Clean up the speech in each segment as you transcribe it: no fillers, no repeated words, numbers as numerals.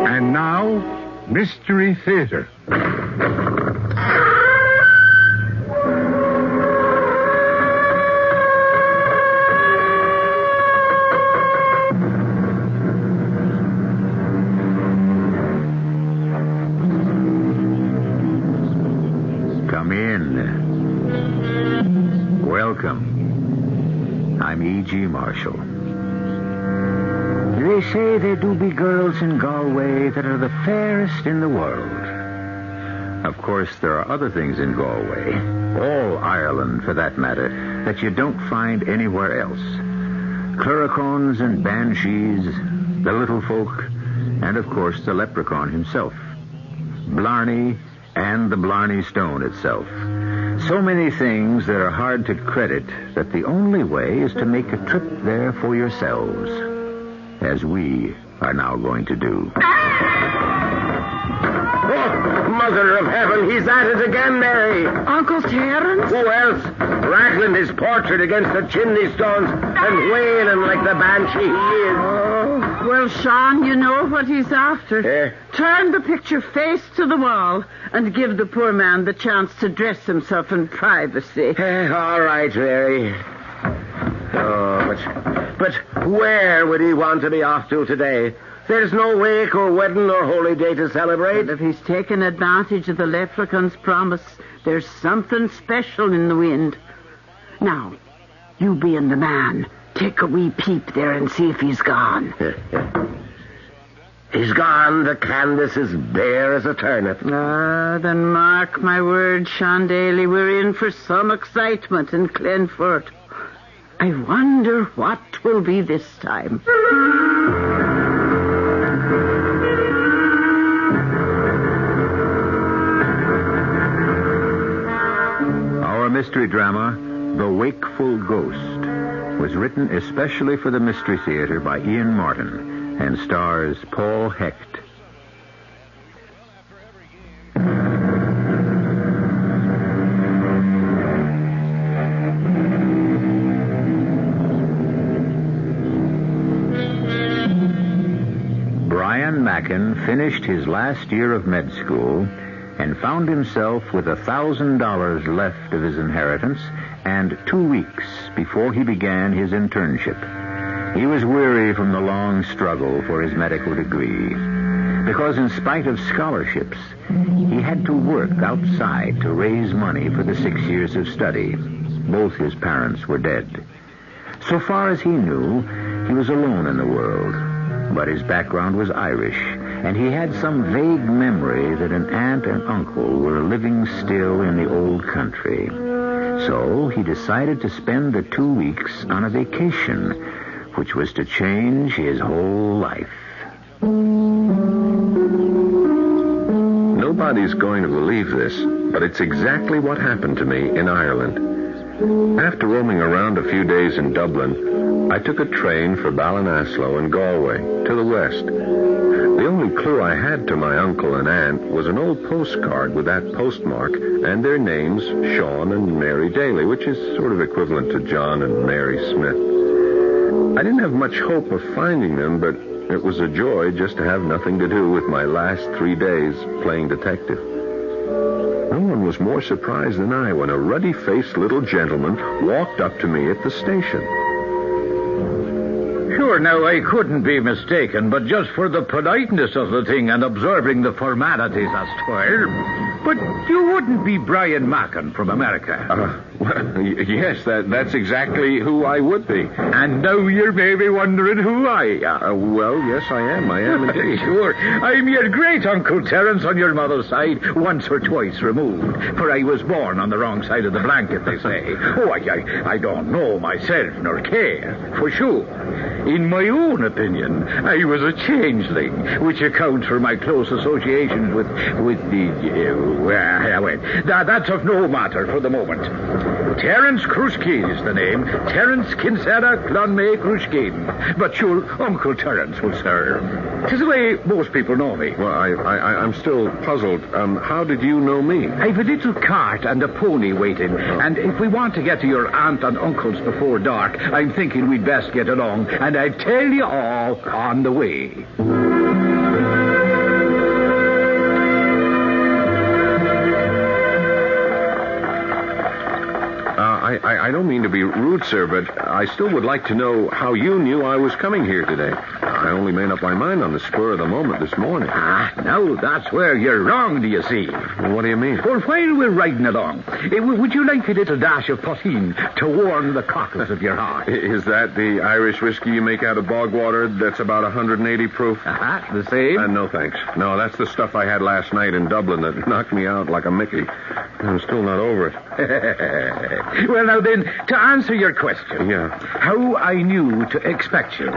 And now, Mystery Theater. Come in. Welcome. I'm E.G. Marshall. They say there do be girls in Galway that are the fairest in the world. Of course, there are other things in Galway, all Ireland for that matter, that you don't find anywhere else. Cluricaunes and banshees, the little folk, and of course the leprechaun himself. Blarney and the Blarney Stone itself. So many things that are hard to credit that the only way is to make a trip there for yourselves, as we are now going to do. Oh, Mother of Heaven, he's at it again, Mary. Uncle Terence? Who else? Rattling his portrait against the chimney stones and wailing like the banshee he is. Oh, well, Sean, you know what he's after. Turn the picture face to the wall and give the poor man the chance to dress himself in privacy. All right, Mary. Oh, but where would he want to be off to today? There's no wake or wedding or holy day to celebrate. But if he's taken advantage of the leprechaun's promise, there's something special in the wind. Now, you being the man, take a wee peep there and see if he's gone. He's gone. The canvas is bare as a turnip. Then mark my words, Sean Daly, we're in for some excitement in Glenford. I wonder what will be this time. Our mystery drama, The Wakeful Ghost, was written especially for the Mystery Theater by Ian Martin and stars Paul Hecht. Brian Mackin finished his last year of med school and found himself with $1,000 left of his inheritance and 2 weeks before he began his internship. He was weary from the long struggle for his medical degree, because in spite of scholarships, he had to work outside to raise money for the 6 years of study. Both his parents were dead. So far as he knew, he was alone in the world, but his background was Irish, and he had some vague memory that an aunt and uncle were living still in the old country. So he decided to spend the 2 weeks on a vacation, which was to change his whole life. Nobody's going to believe this, but it's exactly what happened to me in Ireland. After roaming around a few days in Dublin, I took a train for Ballinasloe and Galway, to the west. The only clue I had to my uncle and aunt was an old postcard with that postmark and their names, Sean and Mary Daly, which is sort of equivalent to John and Mary Smith. I didn't have much hope of finding them, but it was a joy just to have nothing to do with my last 3 days playing detective. No one was more surprised than I when a ruddy-faced little gentleman walked up to me at the station. Sure, now, I couldn't be mistaken, but just for the politeness of the thing and observing the formalities as 'twere. But you wouldn't be Brian Mackin from America. Well, yes, that's exactly who I would be. And now you're maybe wondering who I am. Well, yes, I am indeed. Sure, I'm your great-uncle Terence on your mother's side, once or twice removed, for I was born on the wrong side of the blanket, they say. Oh, I don't know myself nor care, for sure. In my own opinion, I was a changeling, which accounts for my close associations with the true. Well, that's of no matter for the moment. Terence Krushkin is the name. Terence Kinsella Clonmay Krushkin. But sure, Uncle Terence will serve. 'Tis the way most people know me. Well, I'm still puzzled. How did you know me? I've a little cart and a pony waiting, and if we want to get to your aunt and uncle's before dark, I'm thinking we'd best get along, and I'll tell you all on the way. I don't mean to be rude, sir, but I still would like to know how you knew I was coming here today. I only made up my mind on the spur of the moment this morning. Now that's where you're wrong, do you see? Well, what do you mean? Well, while we're riding along, would you like a little dash of potheen to warm the cockles of your heart? Is that the Irish whiskey you make out of bog water that's about 180 proof? The same? No, thanks. No, that's the stuff I had last night in Dublin that knocked me out like a Mickey. I'm still not over it. Well, now then, to answer your question. Yeah. How I knew to expect you.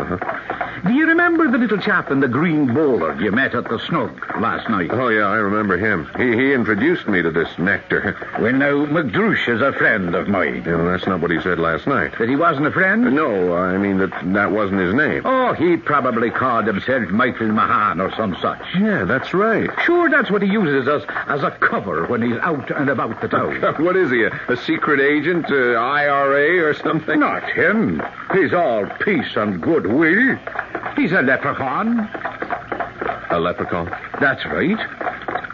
Do you remember the little chap in the green bowler you met at the Snug last night? Oh, yeah, I remember him. He introduced me to this nectar. Well, now, McDrouche is a friend of mine. Yeah, well, that's not what he said last night. That he wasn't a friend? No, I mean that wasn't his name. Oh, he probably called himself Michael Mahan or some such. Yeah, that's right. Sure, that's what he uses as a cover when he's out and about the town. What is he, a secret agent, IRA or something? Not him. He's all peace and goodwill. He's a leprechaun. A leprechaun? That's right.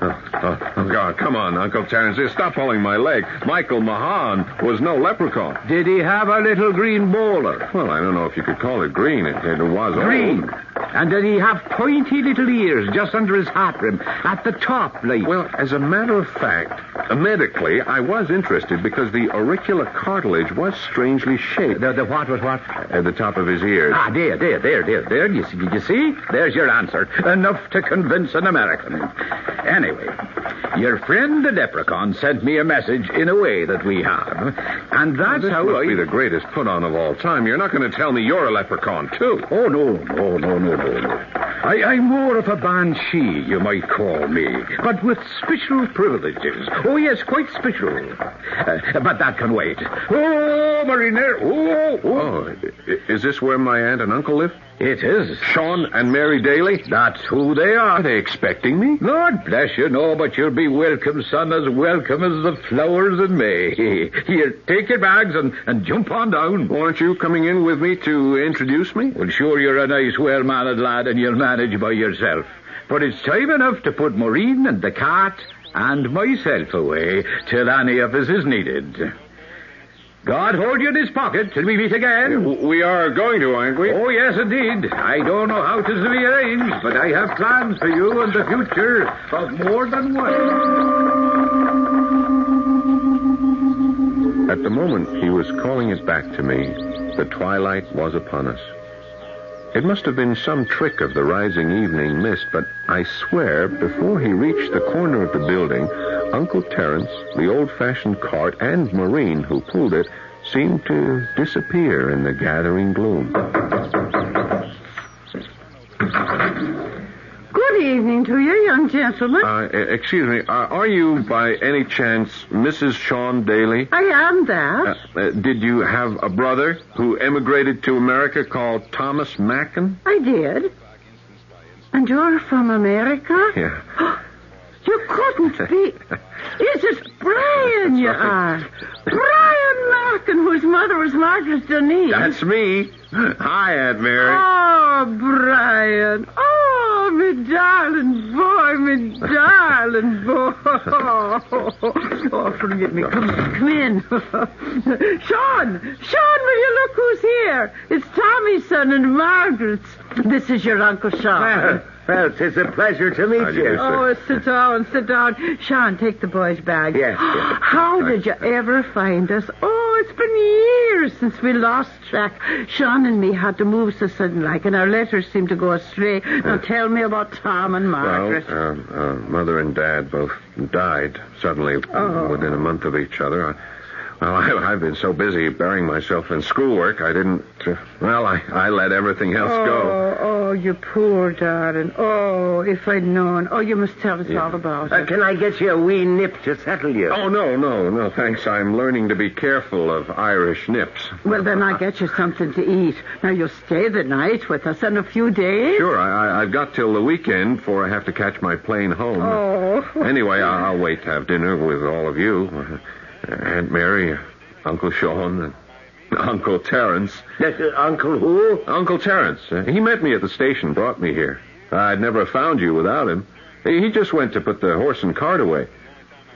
Oh, God, come on, Uncle Terence. Stop pulling my leg. Michael Mahan was no leprechaun. Did he have a little green bowler? Well, I don't know if you could call it green. It was green. Old. And did he have pointy little ears just under his hat brim at the top, like? Well, as a matter of fact, medically, I was interested because the auricular cartilage was strangely shaped. The what was what? At the top of his ears. There. You see? There's your answer. Enough to convince an American. Anyway, your friend the leprechaun sent me a message in a way that we have. And that's this how must be the greatest put-on of all time. You're not going to tell me you're a leprechaun, too. Oh, no. I'm more of a banshee, you might call me, but with special privileges. Oh, yes, quite special. But that can wait. Oh, Mariner. Oh, is this where my aunt and uncle live? It is. Sean and Mary Daly? That's who they are. Are they expecting me? Lord bless you, no, but you'll be welcome, son, as welcome as the flowers in May. Here, take your bags and jump on down. Aren't you coming in with me to introduce me? Well, sure, you're a nice, well-mannered lad, and you'll manage by yourself. But it's time enough to put Maureen and the cat and myself away till any of us is needed. God hold you in his pocket till we meet again. We are going to, aren't we? Oh, yes, indeed. I don't know how 'tis to be arranged, but I have plans for you in the future of more than one. At the moment he was calling it back to me, the twilight was upon us. It must have been some trick of the rising evening mist, but I swear, before he reached the corner of the building, Uncle Terence, the old-fashioned cart, and Maureen, who pulled it, seemed to disappear in the gathering gloom. Good evening to you, young gentlemen. Excuse me, are you, by any chance, Mrs. Sean Daly? I am that. Did you have a brother who emigrated to America called Thomas Mackin? I did. And you're from America? Yeah. You couldn't be. Is it Brian you are? Brian Mackin, whose mother was Margaret Denise. That's me. Hi, Aunt Mary. Oh, Brian. Oh, me darling boy, me darling boy. Oh, forgive me. Come in. Sean, will you look who's here? It's Tommy's son and Margaret's. This is your Uncle Sean. Well, it's a pleasure to meet you. Oh, sit down. Sean, take the boy's bag. Yes. How did you ever find us? Oh, it's been years since we lost track. Sean and me had to move so sudden like, and our letters seemed to go astray. Now tell me about Tom and Margaret. Well, Mother and Dad both died suddenly within a month of each other. I've been so busy burying myself in schoolwork, I didn't... I let everything else go. Oh, Oh, you poor darling. Oh, if I'd known. Oh, you must tell us all about it. Can I get you a wee nip to settle you? Oh, no, thanks. I'm learning to be careful of Irish nips. Well, then I'll get you something to eat. Now, you'll stay the night with us in a few days. Sure, I've got till the weekend before I have to catch my plane home. Oh. Anyway, I'll wait to have dinner with all of you. Aunt Mary, Uncle Sean, and Uncle Terence. Uncle who? Uncle Terence. He met me at the station, brought me here. I'd never found you without him. He just went to put the horse and cart away.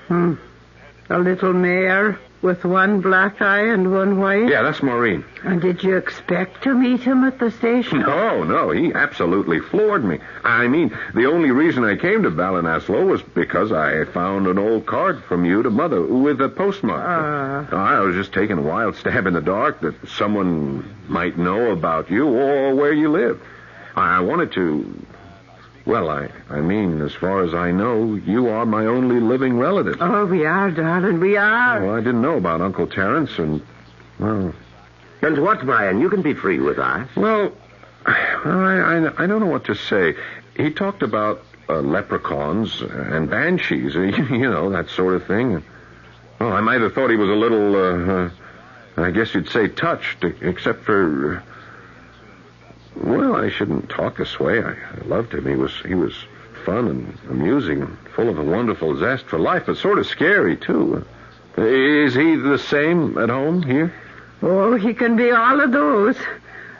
A little mare with one black eye and one white? Yeah, that's Maureen. And did you expect to meet him at the station? No, he absolutely floored me. I mean, the only reason I came to Ballinasloe was because I found an old card from you to Mother with a postmark. I was just taking a wild stab in the dark that someone might know about you or where you live. I wanted to... Well, I mean, as far as I know, you are my only living relative. Oh, we are, darling, we are. Well, I didn't know about Uncle Terence, and, well... And what, Brian? You can be free with us. Well, I don't know what to say. He talked about leprechauns and banshees, you know, that sort of thing. Well, I might have thought he was a little, I guess you'd say touched, except for... Well, I shouldn't talk this way. I loved him. He was fun and amusing and full of a wonderful zest for life, but sort of scary, too. Is he the same at home here? Oh, he can be all of those,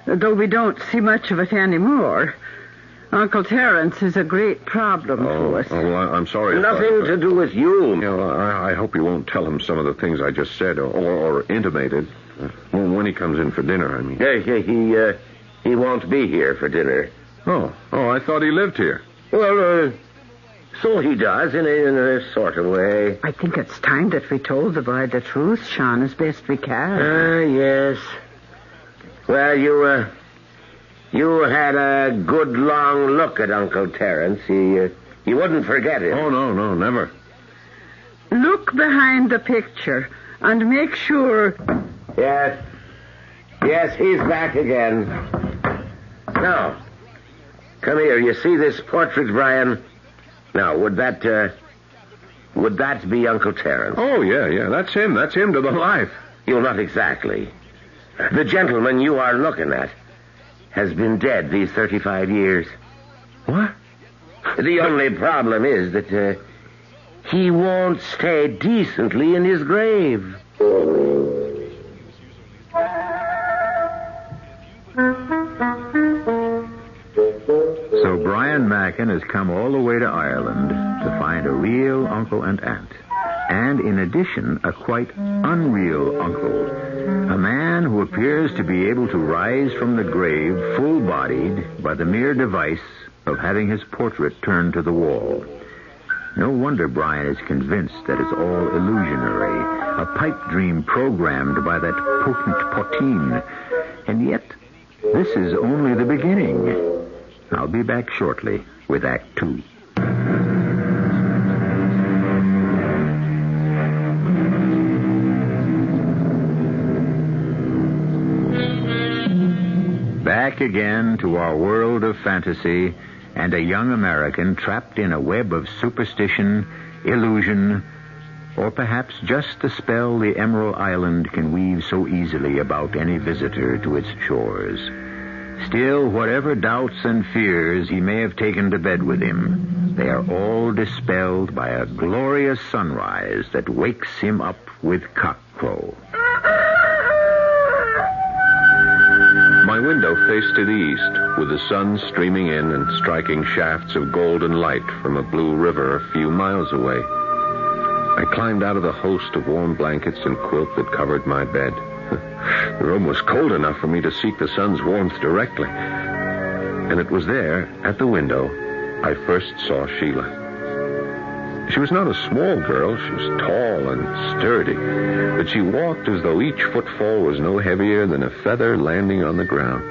though we don't see much of it anymore. Uncle Terence is a great problem to us. Oh, well, I'm sorry. Nothing to do with you. You know, I hope you won't tell him some of the things I just said or intimated. When he comes in for dinner, I mean. He won't be here for dinner. Oh, I thought he lived here. Well, so he does, in a sort of way. I think it's time that we told the boy the truth, Sean, as best we can. Yes. Well, you had a good long look at Uncle Terence. You wouldn't forget him. Oh, no, never. Look behind the picture and make sure... Yes, he's back again. Now, come here. You see this portrait, Brian? Now, would that be Uncle Terence? Oh, yeah. That's him to the life. You're not exactly. The gentleman you are looking at has been dead these 35 years. What? The only problem is that he won't stay decently in his grave. So Brian Mackin has come all the way to Ireland to find a real uncle and aunt. And in addition, a quite unreal uncle. A man who appears to be able to rise from the grave full-bodied by the mere device of having his portrait turned to the wall. No wonder Brian is convinced that it's all illusionary, a pipe dream programmed by that potent poteen. And yet, this is only the beginning. I'll be back shortly with Act 2. Back again to our world of fantasy and a young American trapped in a web of superstition, illusion, or perhaps just the spell the Emerald Island can weave so easily about any visitor to its shores. Still, whatever doubts and fears he may have taken to bed with him, they are all dispelled by a glorious sunrise that wakes him up with cockcrow. My window faced to the east, with the sun streaming in and striking shafts of golden light from a blue river a few miles away. I climbed out of the host of warm blankets and quilt that covered my bed. The room was cold enough for me to seek the sun's warmth directly. And it was there, at the window, I first saw Sheila. She was not a small girl. She was tall and sturdy, but she walked as though each footfall was no heavier than a feather landing on the ground.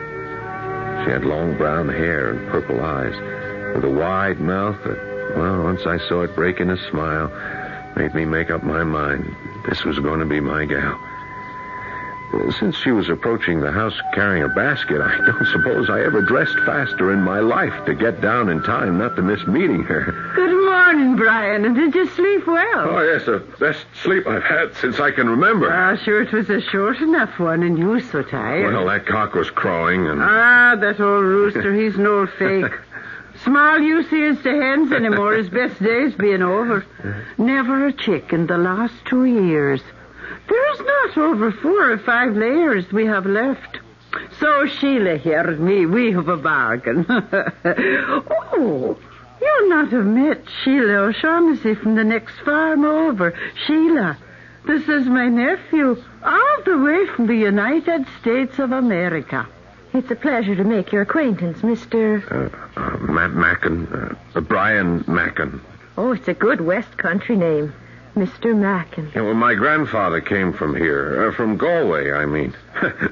She had long brown hair and purple eyes, with a wide mouth that, well, once I saw it break in a smile, made me make up my mind this was going to be my gal. Since she was approaching the house carrying a basket, I don't suppose I ever dressed faster in my life to get down in time not to miss meeting her. Good morning, Brian. And did you sleep well? Oh, yes, the best sleep I've had since I can remember. Sure, it was a short enough one, and you were so tired. Well, that cock was crowing, and... That old rooster, he's an old fake. Small use he is to hens anymore, his best days being over. Never a chick in the last 2 years. There's not over 4 or 5 layers we have left. So Sheila here and me, we have a bargain. Oh, you'll not have met Sheila O'Shaughnessy from the next farm over. Sheila, this is my nephew, all the way from the United States of America. It's a pleasure to make your acquaintance, Mr. Mackin. Brian Mackin. Oh, it's a good West Country name. Mr. Mackin. Yeah, well, my grandfather came from here. From Galway, I mean.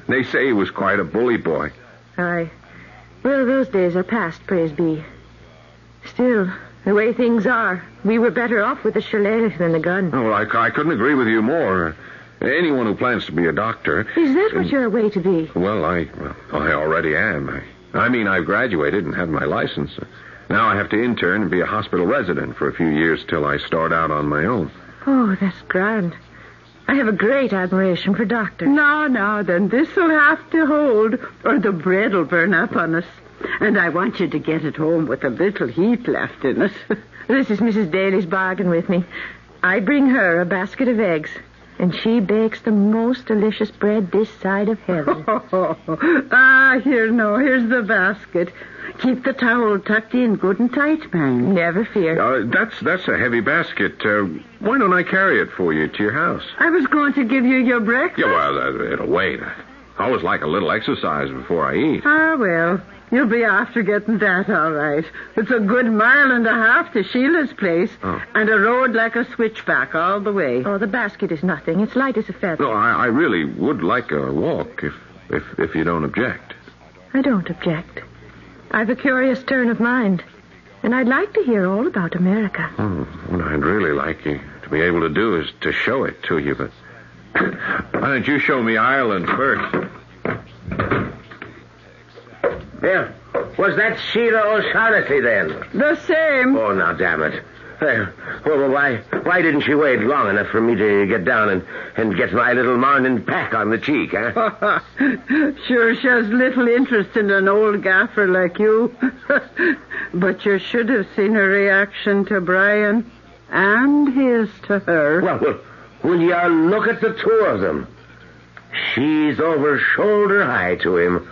They say he was quite a bully boy. Aye. Well, those days are past, praise be. Still, the way things are, we were better off with a shillelagh than a gun. Oh, well, I couldn't agree with you more. Anyone who plans to be a doctor... Is that what you're away to be? Well, I already am. I mean, I've graduated and have my license. Now I have to intern and be a hospital resident for a few years till I start out on my own. Oh, that's grand. I have a great admiration for doctors. No, then this'll have to hold, or the bread'll burn up on us. And I want you to get it home with a little heat left in it. This is Mrs. Daly's bargain with me. I bring her a basket of eggs, and she bakes the most delicious bread this side of heaven. Here's the basket. Keep the towel tucked in good and tight, man. Never fear. That's a heavy basket. Why don't I carry it for you to your house? I was going to give you your breakfast. Yeah, well, it'll wait. I always like a little exercise before I eat. Well, you'll be after getting that, all right. It's a good 1.5 miles to Sheila's place, and a road like a switchback all the way. Oh, the basket is nothing. It's light as a feather. No, I really would like a walk, if you don't object. I don't object. I've a curious turn of mind, and I'd like to hear all about America. What I'd really like you to be able to do is to show it to you, but why don't you show me Ireland first? There. Was that Sheila O'Shaughnessy then? The same. Oh, now, damn it. Well, why didn't she wait long enough for me to get down and get my little morning pack on the cheek, huh? Sure, she has little interest in an old gaffer like you. But you should have seen her reaction to Brian and his to her. Well, will you look at the two of them? She's over shoulder high to him.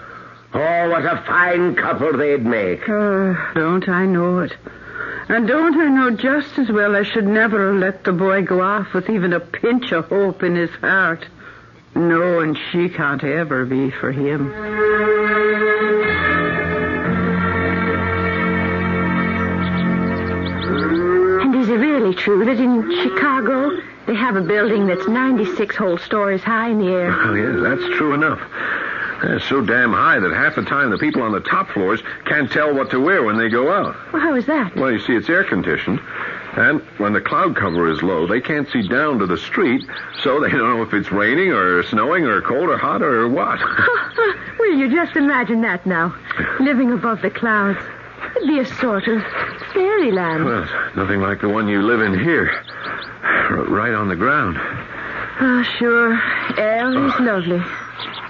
Oh, what a fine couple they'd make. Don't I know it? And don't I know just as well I should never have let the boy go off with even a pinch of hope in his heart. No, and she can't ever be for him. And is it really true that in Chicago they have a building that's 96 whole stories high in the air? Oh, yes, that's true enough. It's so damn high that half the time the people on the top floors can't tell what to wear when they go out. Well, how is that? Well, you see, it's air-conditioned, and when the cloud cover is low, they can't see down to the street, so they don't know if it's raining or snowing or cold or hot or what. Well, you just imagine that now, living above the clouds. It'd be a sort of fairyland. Well, nothing like the one you live in here, right on the ground. Oh, sure. Air is lovely.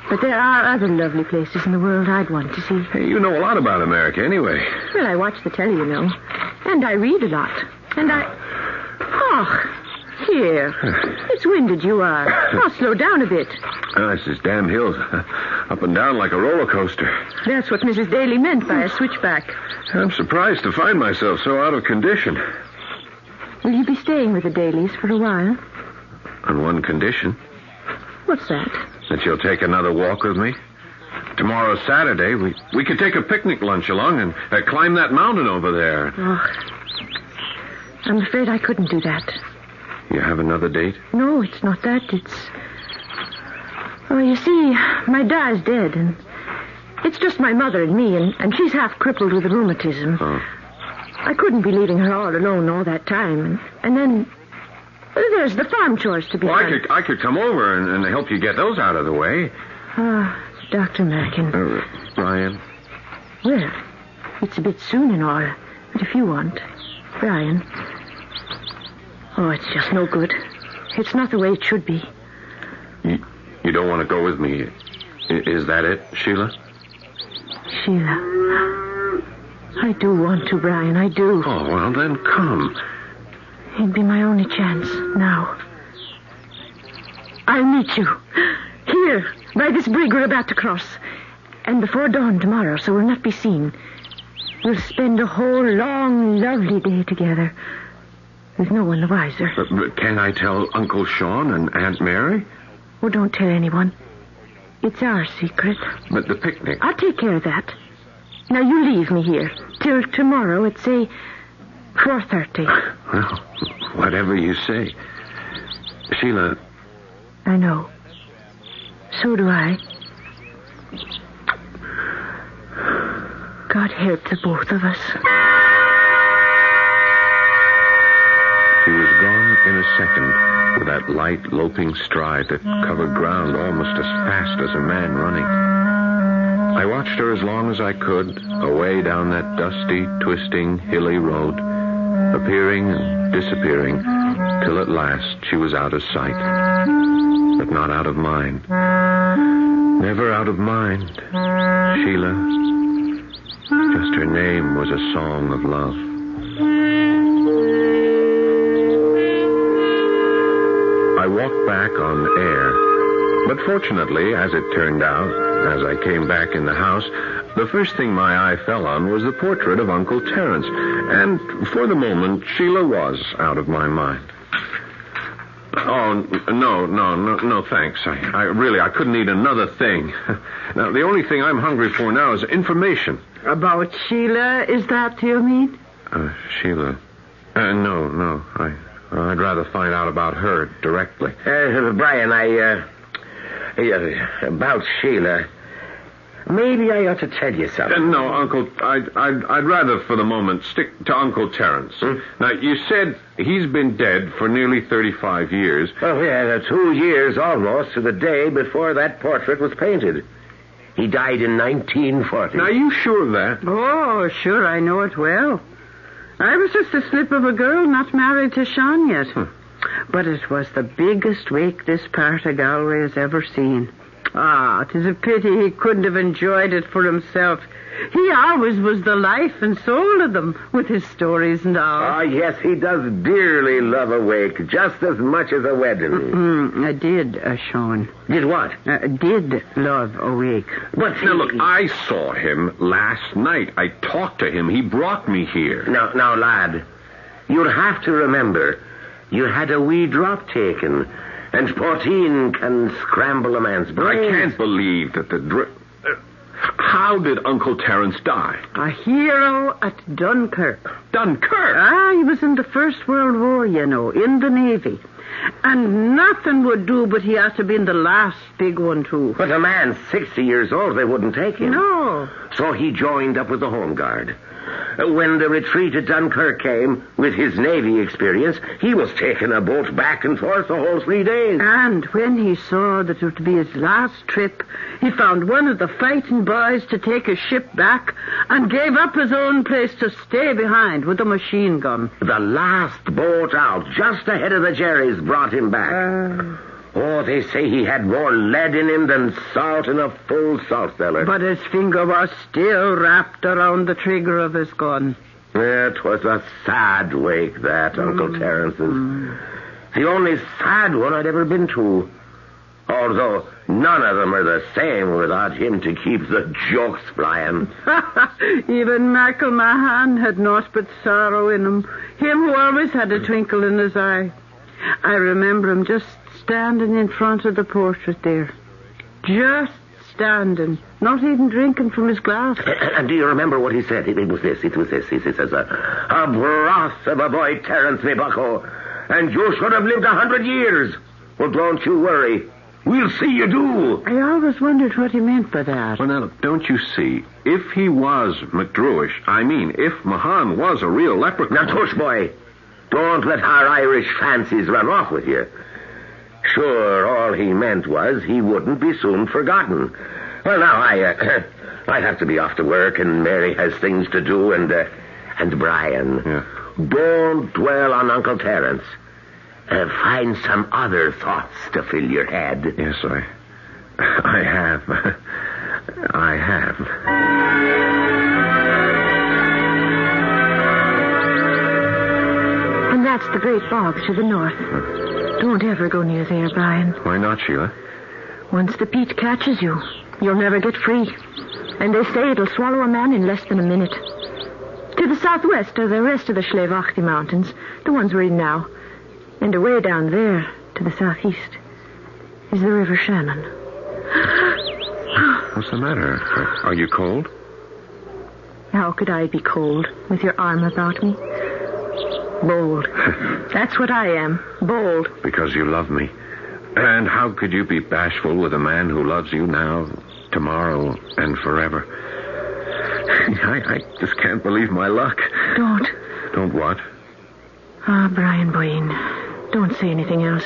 But there are other lovely places in the world I'd want to see. Hey, you know a lot about America anyway. Well, I watch the telly, you know. And I read a lot. And Oh, here. It's winded you are. I'll slow down a bit. It's just damn hills. Up and down like a roller coaster. That's what Mrs. Daly meant by a switchback. I'm surprised to find myself so out of condition. Will you be staying with the Dalys for a while? On one condition. What's that? That you'll take another walk with me. Tomorrow's Saturday. We could take a picnic lunch along and climb that mountain over there. Oh, I'm afraid I couldn't do that. You have another date? No, it's not that. It's... Oh, you see, my dad's dead, and it's just my mother and me, and she's half crippled with rheumatism. Oh. I couldn't be leaving her all alone all that time, and then... There's the farm chores to be done. I could come over and help you get those out of the way. Dr. Mackin. Brian? Well, it's a bit soon and all. But if you want, Brian. Oh, it's just no good. It's not the way it should be. You don't want to go with me. Is that it, Sheila? Sheila. I do want to, Brian. I do. Oh, well, then come. It'd be my only chance now. I'll meet you. Here, by this brig we're about to cross. And before dawn tomorrow, so we'll not be seen. We'll spend a whole long, lovely day together. With no one the wiser. But can I tell Uncle Sean and Aunt Mary? Oh, don't tell anyone. It's our secret. But the picnic... I'll take care of that. Now, you leave me here. Till tomorrow at, say, 4:30. Well, whatever you say. Sheila... I know. So do I. God help the both of us. She was gone in a second with that light, loping stride that covered ground almost as fast as a man running. I watched her as long as I could, away down that dusty, twisting, hilly road, appearing and disappearing, till at last she was out of sight. But not out of mind. Never out of mind. Sheila. Just her name was a song of love. I walked back on air. But fortunately, as it turned out, as I came back in the house, the first thing my eye fell on was the portrait of Uncle Terence. And for the moment, Sheila was out of my mind. Oh, no, thanks. I couldn't eat another thing. Now, the only thing I'm hungry for now is information. About Sheila, is that you mean? Sheila. No. I'd rather find out about her directly. Brian, about Sheila. Maybe I ought to tell you something. No, Uncle, I'd rather for the moment stick to Uncle Terence. Now, you said he's been dead for nearly 35 years. Oh, yeah, 2 years almost to the day before that portrait was painted. He died in 1940. Now, are you sure of that? Oh, sure, I know it well. I was just a slip of a girl not married to Sean yet. But it was the biggest wake this part of Galway has ever seen. 'Tis a pity he couldn't have enjoyed it for himself. He always was the life and soul of them, with his stories and all. Yes, he does dearly love a wake, just as much as a wedding. I did, Sean. Did what? Did love a wake. But now, look, I saw him last night. I talked to him. He brought me here. Now, lad, you'll have to remember, you had a wee drop taken, and poteen can scramble a man's brain. I can't believe that the drip... How did Uncle Terence die? A hero at Dunkirk. Dunkirk? He was in the First World War, you know, in the Navy. And nothing would do, but he had to be in the last big one, too. But a man 60 years old, they wouldn't take him. No. So he joined up with the Home Guard. When the retreat at Dunkirk came, with his Navy experience, he was taking a boat back and forth the whole 3 days. And when he saw that it would be his last trip, he found one of the fighting boys to take his ship back and gave up his own place to stay behind with a machine gun. The last boat out, just ahead of the Jerry's, brought him back. They say he had more lead in him than salt in a full salt cellar. But his finger was still wrapped around the trigger of his gun. It was a sad wake, that, Uncle Terence's. The only sad one I'd ever been to. Although none of them are the same without him to keep the jokes flying. Even Michael Mahan had naught but sorrow in him. Him who always had a twinkle in his eye. I remember him just standing in front of the portrait there. Just standing. Not even drinking from his glass. And do you remember what he said? It was this. He says, a broth of a boy, Terence, me bucko. And you should have lived 100 years. Well, don't you worry. We'll see you do. I always wondered what he meant by that. Well, now, look, don't you see? If he was McDrewish, if Mahan was a real leprechaun... Now, tush, boy. Don't let our Irish fancies run off with you. Sure, all he meant was he wouldn't be soon forgotten. Well, now, I have to be off to work, and Mary has things to do, and Brian. Yeah. Don't dwell on Uncle Terence. Find some other thoughts to fill your head. Yes, I have. I have. And that's the great bog to the north. Don't ever go near there, Brian. Why not, Sheila? Once the peat catches you, you'll never get free. And they say it'll swallow a man in less than a minute. To the southwest are the rest of the Schlevachti Mountains, the ones we're in now. And away down there, to the southeast, is the River Shannon. What's the matter? Are you cold? How could I be cold with your arm about me? Bold. That's what I am. Bold. Because you love me. And how could you be bashful with a man who loves you now, tomorrow, and forever? I just can't believe my luck. Don't. Don't what? Ah, Brian Boyne, don't say anything else.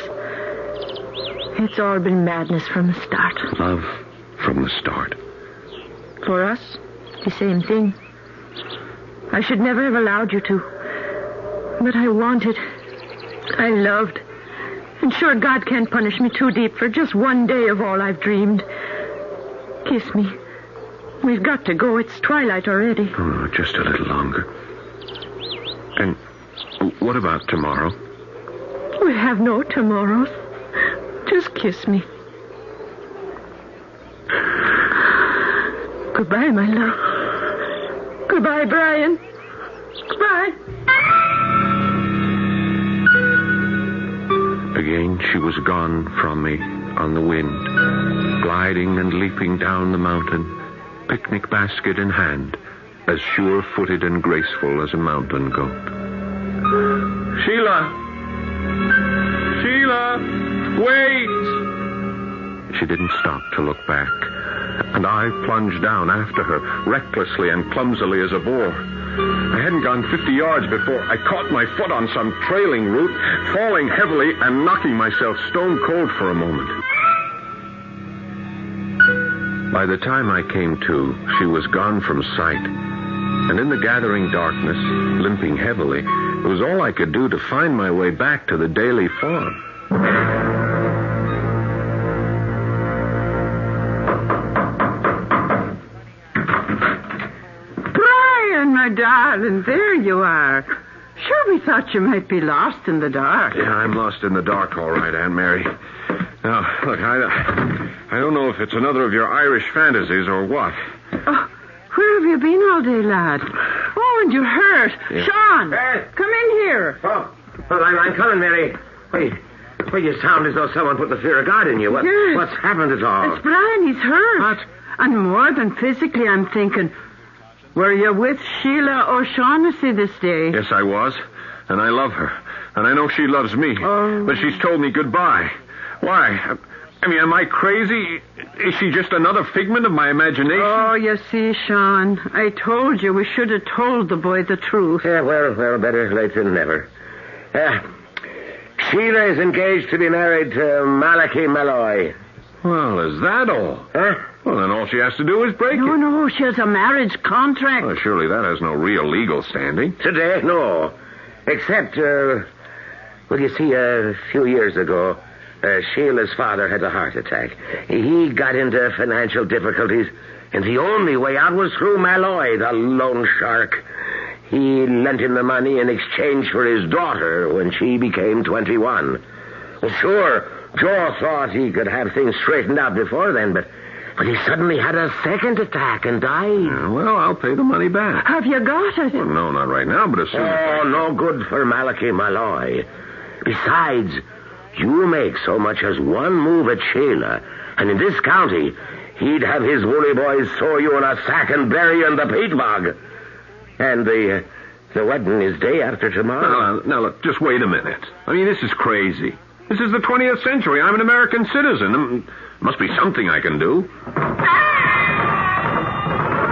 It's all been madness from the start. Love from the start. For us, the same thing. I should never have allowed you to. But I wanted. I loved. And sure, God can't punish me too deep for just one day of all I've dreamed. Kiss me. We've got to go. It's twilight already. Oh, just a little longer. And what about tomorrow? We have no tomorrows. Just kiss me. Goodbye, my love. Goodbye, Brian. Goodbye. Again, she was gone from me on the wind, gliding and leaping down the mountain, picnic basket in hand, as sure-footed and graceful as a mountain goat. Sheila! Sheila! Wait! She didn't stop to look back, and I plunged down after her, recklessly and clumsily as a boar. I hadn't gone 50 yards before I caught my foot on some trailing root, falling heavily and knocking myself stone cold for a moment. By the time I came to, she was gone from sight. And in the gathering darkness, limping heavily, it was all I could do to find my way back to the Daly farm. My darling, there you are. Sure, we thought you might be lost in the dark. Yeah, I'm lost in the dark, all right, Aunt Mary. Now, look, I don't know if it's another of your Irish fantasies or what. Oh, where have you been all day, lad? Oh, and you're hurt. Yeah. Sean, Hey. come in here. Oh, well, I'm coming, Mary. Wait, you sound as though someone put the fear of God in you. Yes. What's happened at all? It's Brian, he's hurt. What? And more than physically, I'm thinking, were you with Sheila O'Shaughnessy this day? Yes, I was. And I love her. And I know she loves me. Oh. But she's told me goodbye. Why? I mean, am I crazy? Is she just another figment of my imagination? Oh, you see, Sean, I told you we should have told the boy the truth. Yeah, well, better late than never. Sheila is engaged to be married to Malachi Malloy. Well, is that all? Huh? Well, then all she has to do is break it. No, she has a marriage contract. Well, surely that has no real legal standing. Today, no. Except, well, you see, a few years ago, Sheila's father had a heart attack. He got into financial difficulties, and the only way out was through Malloy, the loan shark. He lent him the money in exchange for his daughter when she became 21. Well, sure, Joe thought he could have things straightened out before then, but he suddenly had a second attack and died. Yeah, well, I'll pay the money back. Have you got it? Well, no, not right now, but as soon as... Oh, no good for Malachi Malloy. Besides, you make so much as one move at Sheila, and in this county, he'd have his woolly boys throw you in a sack and bury you in the peat bog. And the wedding is day after tomorrow. Now, look, just wait a minute. I mean, this is crazy. This is the 20th century. I'm an American citizen. Must be something I can do. What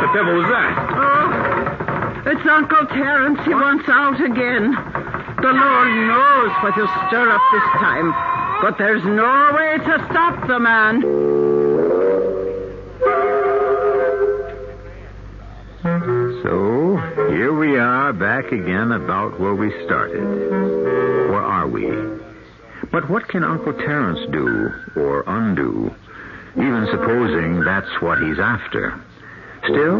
the devil was that? Oh, it's Uncle Terence. He wants out again. The Lord knows what he'll stir up this time. But there's no way to stop the man. So, here we are back again about where we started. Or are we? But what can Uncle Terence do or undo, even supposing that's what he's after? Still,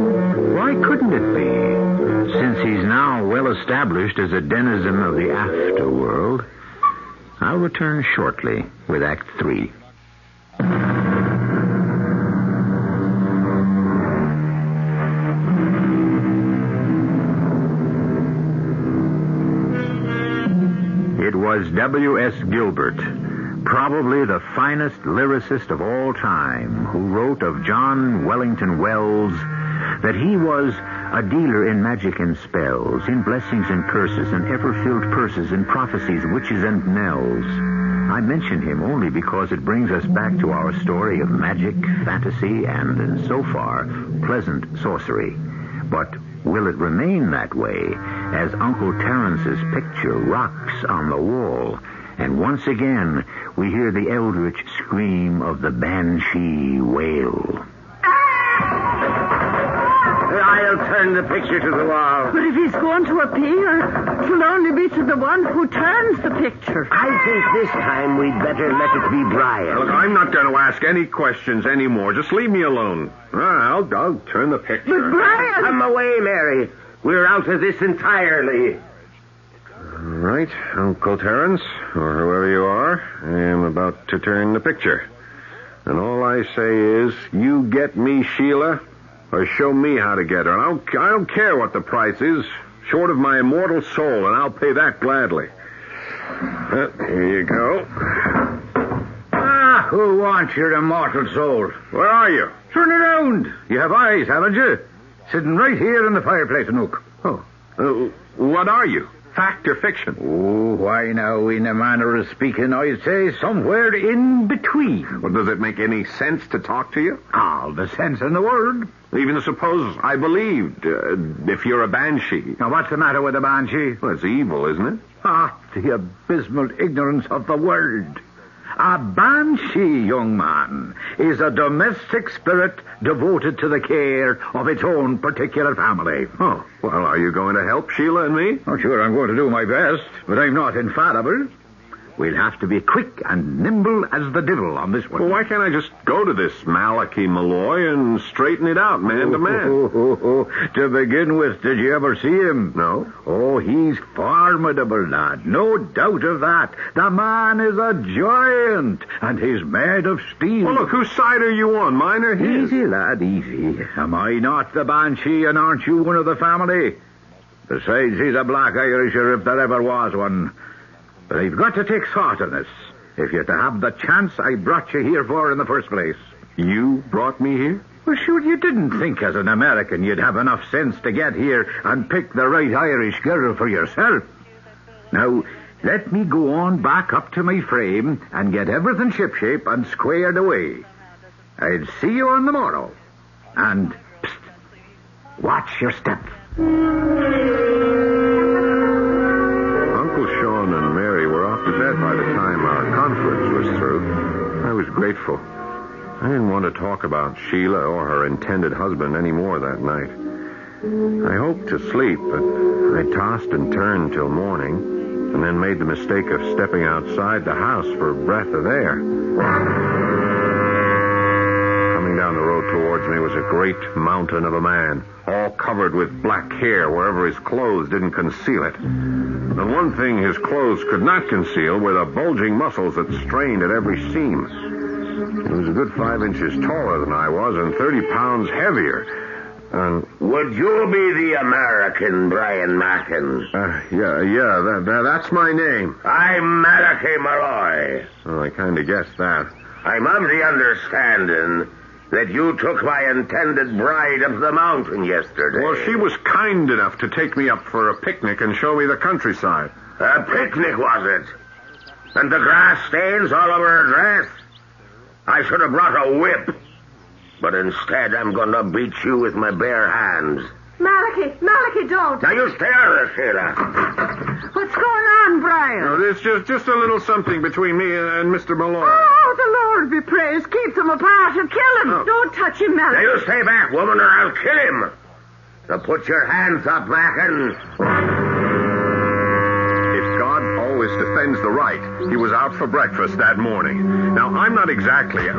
why couldn't it be, since he's now well established as a denizen of the afterworld? I'll return shortly with Act 3. It was W.S. Gilbert, probably the finest lyricist of all time, who wrote of John Wellington Wells that he was a dealer in magic and spells, in blessings and curses, and ever-filled purses, in prophecies, witches, and knells. I mention him only because it brings us back to our story of magic, fantasy, and, so far, pleasant sorcery. But will it remain that way as Uncle Terence's picture rocks on the wall, and once again we hear the eldritch scream of the banshee wail? I'll turn the picture to the wall. But if he's going to appear, it'll only be to the one who turns the picture. I think this time we'd better let it be Brian. Look, I'm not going to ask any questions anymore. Just leave me alone. I'll turn the picture. But Brian... Come away, Mary. We're out of this entirely. All right, Uncle Terence, or whoever you are, I am about to turn the picture. And all I say is, you get me Sheila, or show me how to get her. I don't care what the price is, short of my immortal soul, and I'll pay that gladly. Here you go. Who wants your immortal soul? Where are you? Turn around. You have eyes, haven't you? Sitting right here in the fireplace nook. Oh. What are you? Fact or fiction? Oh, why now, in a manner of speaking, I'd say somewhere in between. Well, does it make any sense to talk to you? All the sense in the world. Even suppose I believed, if you're a banshee. Now, what's the matter with a banshee? Well, it's evil, isn't it? The abysmal ignorance of the world. A banshee, young man, is a domestic spirit devoted to the care of its own particular family. Oh, well, are you going to help Sheila and me? Oh, sure, I'm going to do my best, but I'm not infallible. We'll have to be quick and nimble as the devil on this one. Well, why can't I just go to this Malachi Malloy and straighten it out, man to man? To begin with, did you ever see him? No. Oh, he's formidable, lad. No doubt of that. The man is a giant, and he's made of steel. Well, look, whose side are you on, mine or his? Easy, lad, easy. Am I not the banshee, and aren't you one of the family? Besides, he's a black Irisher if there ever was one. But I've got to take thought on this, if you're to have the chance I brought you here for in the first place. You brought me here? Well, sure, you didn't think as an American you'd have enough sense to get here and pick the right Irish girl for yourself. Now, let me go on back up to my frame and get everything shipshape and squared away. I'll see you on the morrow. And, psst, watch your step. Sean and Mary were off to bed by the time our conference was through. I was grateful. I didn't want to talk about Sheila or her intended husband any more that night. I hoped to sleep, but I tossed and turned till morning, and then made the mistake of stepping outside the house for a breath of air. Coming down the road towards me was a great mountain of a man, all covered with black hair wherever his clothes didn't conceal it. The one thing his clothes could not conceal were the bulging muscles that strained at every seam. He was a good 5 inches taller than I was and 30 pounds heavier. And would you be the American Brian Mackin? That's my name. I'm Malachi Malloy. Well, I kind of guessed that. I'm of the understanding that you took my intended bride up the mountain yesterday. Well, she was kind enough to take me up for a picnic and show me the countryside. A picnic, was it? And the grass stains all over her dress? I should have brought a whip. But instead, I'm going to beat you with my bare hands. Malachi, don't. Now, you stay out of this, Sheila. What's going on, Brian? No, there's just a little something between me and Mr. Malone. Oh, the Lord be praised. Keep them apart or kill him. Oh. Don't touch him, Now Malak. you stay back, woman, or I'll kill him. Now put your hands up, Mackin. If God always defends the right, he was out for breakfast that morning. Now, I'm not exactly a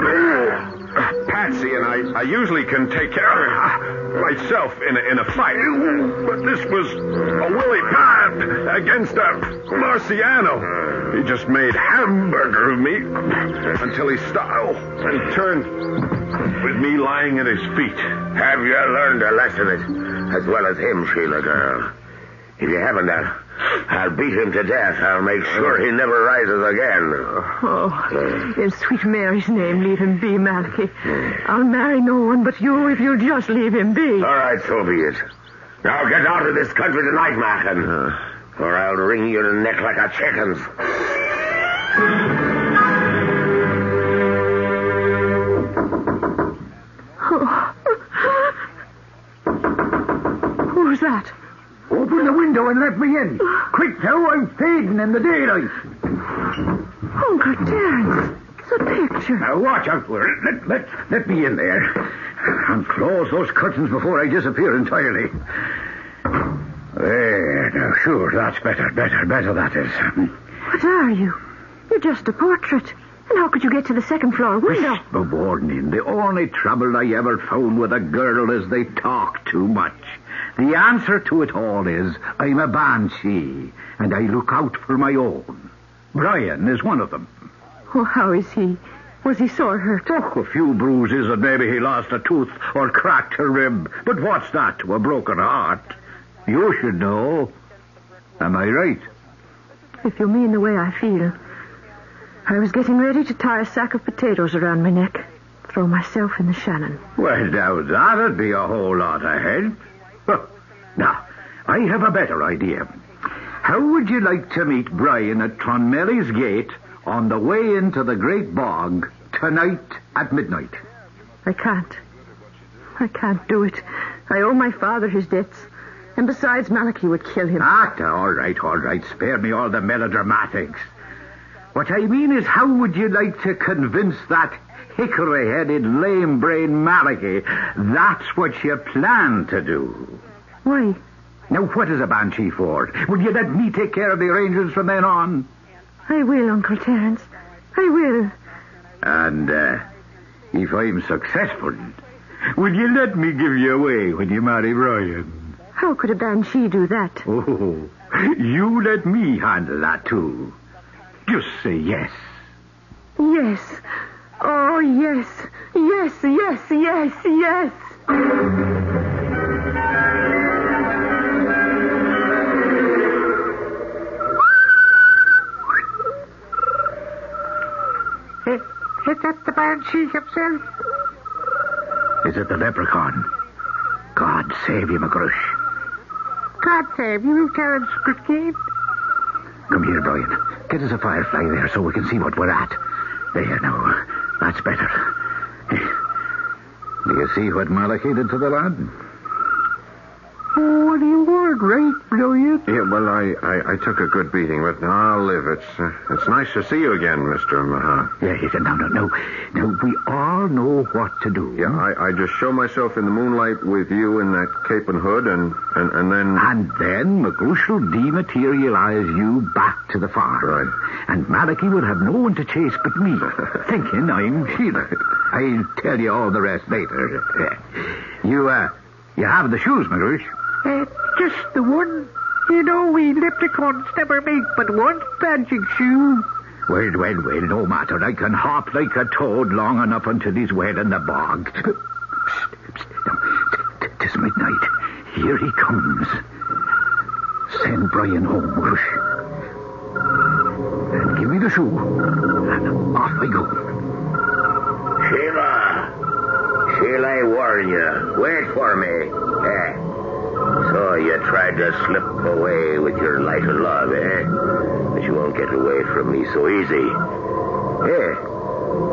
patsy, and I usually can take care of myself in a fight. But this was a Willie Pat against a Marciano. He just made hamburger of me until he stopped and turned with me lying at his feet. Have you learned a lesson as well as him, Sheila girl? If you haven't, I'll beat him to death. I'll make sure he never rises again. Oh, in sweet Mary's name, leave him be, Malachy. I'll marry no one but you if you'll just leave him be. All right, so be it. Now get out of this country tonight, Mackin, or I'll wring your neck like a chicken's. Who's that? Open the window and let me in. Quick now, I'm fading in the daylight. Uncle Terence, it's a picture. Now watch out for it. Let me in there. And close those curtains before I disappear entirely. There, now sure, that's better that is. What are you? You're just a portrait. And how could you get to the second floor window? The warning. The only trouble I ever found with a girl is they talk too much. The answer to it all is I'm a banshee, and I look out for my own. Brian is one of them. Oh, how is he? Was he sore hurt? Oh, a few bruises, and maybe he lost a tooth or cracked a rib. But what's that to a broken heart? You should know. Am I right? If you mean the way I feel. I was getting ready to tie a sack of potatoes around my neck, throw myself in the Shannon. Well, now, that'd be a whole lot of help. Now, I have a better idea. How would you like to meet Brian at Tronmelly's Gate on the way into the Great Bog tonight at midnight? I can't do it. I owe my father his debts. And besides, Malachy would kill him. All right. Spare me all the melodramatics. What I mean is, how would you like to convince that hickory-headed, lame-brained Malachy that's what you plan to do? Why? Now, what is a banshee for? Will you let me take care of the arrangements from then on? I will, Uncle Terence. I will. And, if I'm successful, will you let me give you away when you marry Brian? How could a banshee do that? Oh, you let me handle that, too. Just say yes. Yes. Oh, yes. Yes. Is that the banshee himself? Is it the leprechaun? God save you, McGrush. God save you, Terence Crispin. Come here, Brian. Get us a firefly there so we can see what we're at. There, now. That's better. Do you see what Malachy did to the lad? Oh, you weren't right, Brian. Yeah, well, I took a good beating, but now I'll live. It's nice to see you again, Mr. Mahan. Yeah, no. Now, we all know what to do. Yeah, I just show myself in the moonlight with you in that cape and hood, and then... And then McGrush will dematerialize you back to the farm. Right. And Malachy will have no one to chase but me, thinking I'm Sheila. I'll tell you all the rest later. You have the shoes, McGrush? Just the one. You know, we leprechauns never make but one magic shoe. Well, no matter. I can hop like a toad long enough until he's well in the bog. Psst. Now, 'tis midnight. Here he comes. Send Brian home, McGrush. And give me the shoe. And off we go. Sheila, I warn you. Wait for me. So you tried to slip away with your light of love, But you won't get away from me so easy.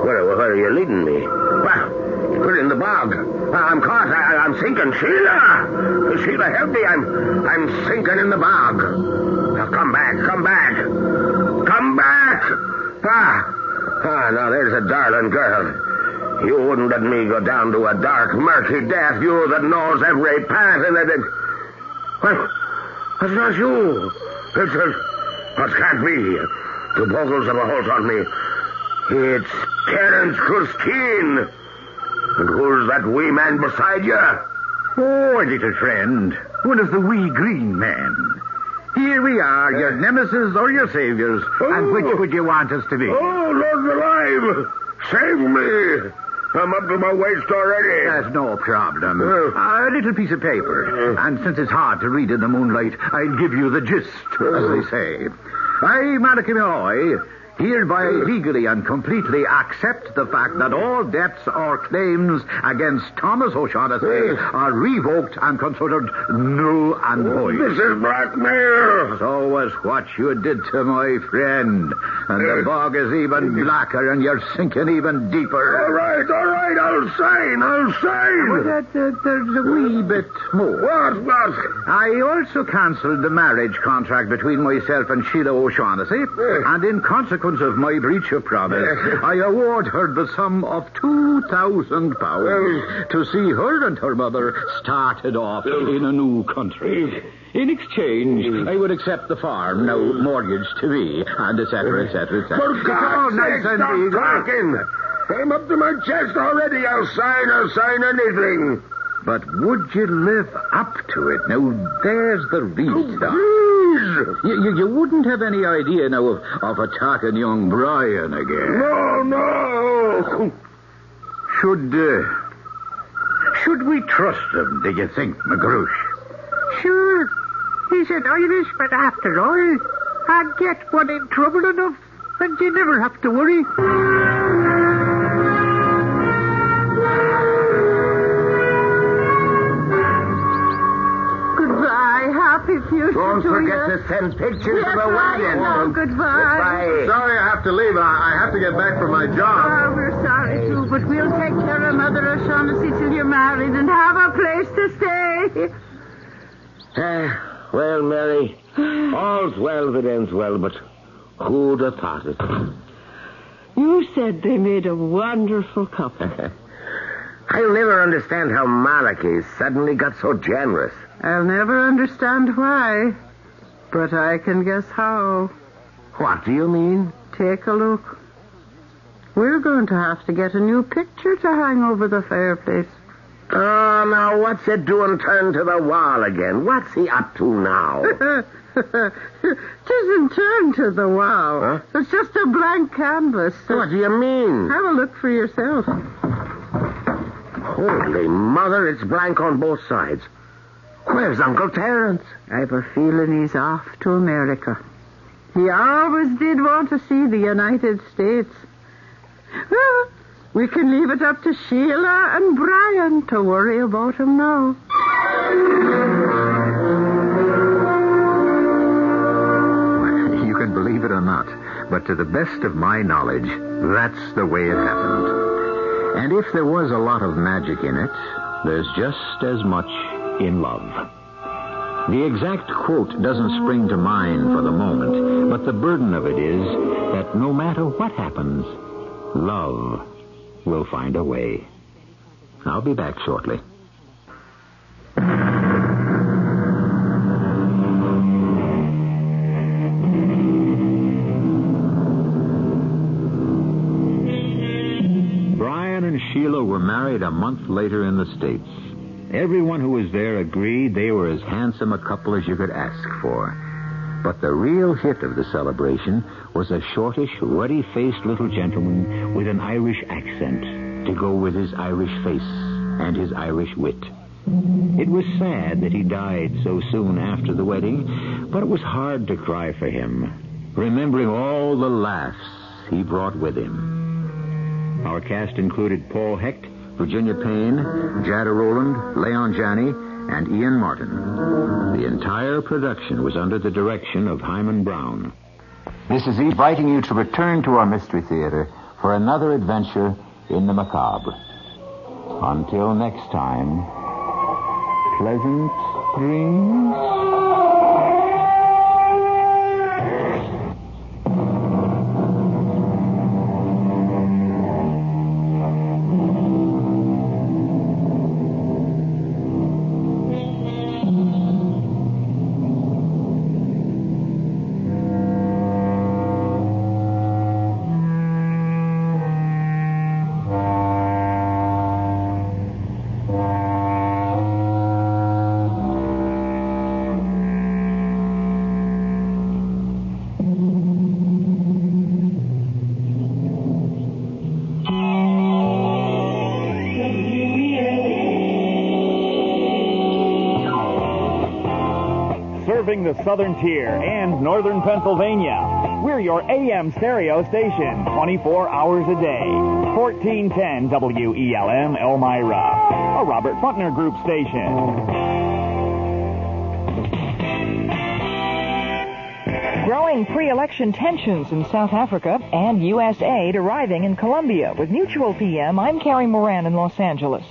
Where are you leading me? Well, we're in the bog. I'm caught. I'm sinking. Sheila, help me. I'm sinking in the bog. Now, come back. Come back! Now there's a darling girl. You wouldn't let me go down to a dark, murky death, you that knows every path in it. Well, it's not you. It can't be. The bogles have a hold on me. It's Terence Cruskeen. And who's that wee man beside you? Oh, little friend. One of the wee green men. Here we are, your nemesis or your saviors. And which would you want us to be? Oh, Lord alive! Save me! I'm up to my waist already. That's no problem. A little piece of paper. And since it's hard to read in the moonlight, I'll give you the gist, as they say. I, Malachi Malloy, hereby legally and completely accept the fact that all debts or claims against Thomas O'Shaughnessy are revoked and considered null and void. This is blackmail. So was what you did to my friend. And the bog is even blacker and you're sinking even deeper. All right, I'll sign. But there's a wee bit more. What? I also cancelled the marriage contract between myself and Sheila O'Shaughnessy, and in consequence of my breach of promise, I award her the sum of £2,000 to see her and her mother started off in a new country. In exchange, I would accept the farm, now mortgaged to me, and et cetera, et cetera, et cetera. For God's sake, stop talking. I'm up to my chest already. I'll sign anything. But would you live up to it? Now, there's the real stuff. You wouldn't have any idea now of attacking young Brian again. No. Should we trust him, do you think, McGrush? Sure. He's an Irishman after all. I'd get one in trouble enough, and you never have to worry. Happy future. Don't forget to send pictures of the wedding. Goodbye. Sorry I have to leave. I have to get back for my job. Oh, we're sorry too, but we'll take care of Mother O'Shaughnessy till you're married and have a place to stay. Well, Mary, all's well that ends well, but who'd have thought it? You said they made a wonderful couple. I'll never understand how Malachi suddenly got so generous. I'll never understand why, but I can guess how. What do you mean? Take a look. We're going to have to get a new picture to hang over the fireplace. Oh, now what's it doing turned to the wall again? What's he up to now? Tisn't turned to the wall. Huh? It's just a blank canvas. What do you mean? Have a look for yourself. Holy mother, it's blank on both sides. Where's Uncle Terence? I've a feeling he's off to America. He always did want to see the United States. Well, we can leave it up to Sheila and Brian to worry about him now. You can believe it or not, but to the best of my knowledge, that's the way it happened. And if there was a lot of magic in it, there's just as much in love. The exact quote doesn't spring to mind for the moment, but the burden of it is that no matter what happens, love will find a way. I'll be back shortly. Brian and Sheila were married a month later in the States. Everyone who was there agreed they were as handsome a couple as you could ask for. But the real hit of the celebration was a shortish, ruddy-faced little gentleman with an Irish accent to go with his Irish face and his Irish wit. It was sad that he died so soon after the wedding, but it was hard to cry for him, remembering all the laughs he brought with him. Our cast included Paul Hecht, Virginia Payne, Jada Rowland, Leon Janney, and Ian Martin. The entire production was under the direction of Hyman Brown. This is inviting you to return to our Mystery Theater for another adventure in the macabre. Until next time, pleasant dreams. serving the southern tier and northern Pennsylvania. We're your AM stereo station, 24 hours a day. 1410 WELM Elmira, a Robert Buckner Group station. Growing pre-election tensions in South Africa and U.S. aid arriving in Colombia. With Mutual PM, I'm Carrie Moran in Los Angeles.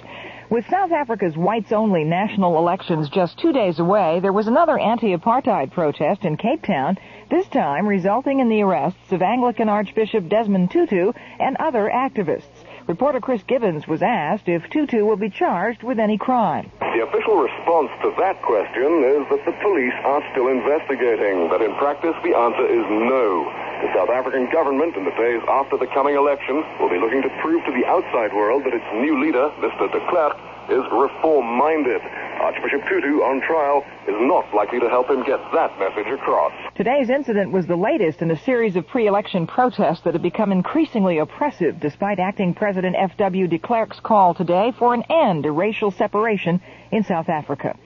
With South Africa's whites-only national elections just 2 days away, there was another anti-apartheid protest in Cape Town, this time resulting in the arrests of Anglican Archbishop Desmond Tutu and other activists. Reporter Chris Gibbons was asked if Tutu will be charged with any crime. The official response to that question is that the police are still investigating, but in practice the answer is no. The South African government, in the days after the coming election, will be looking to prove to the outside world that its new leader, Mr. de Klerk, is reform-minded. Archbishop Tutu on trial is not likely to help him get that message across. Today's incident was the latest in a series of pre-election protests that have become increasingly oppressive despite acting President F.W. de Klerk's call today for an end to racial separation in South Africa.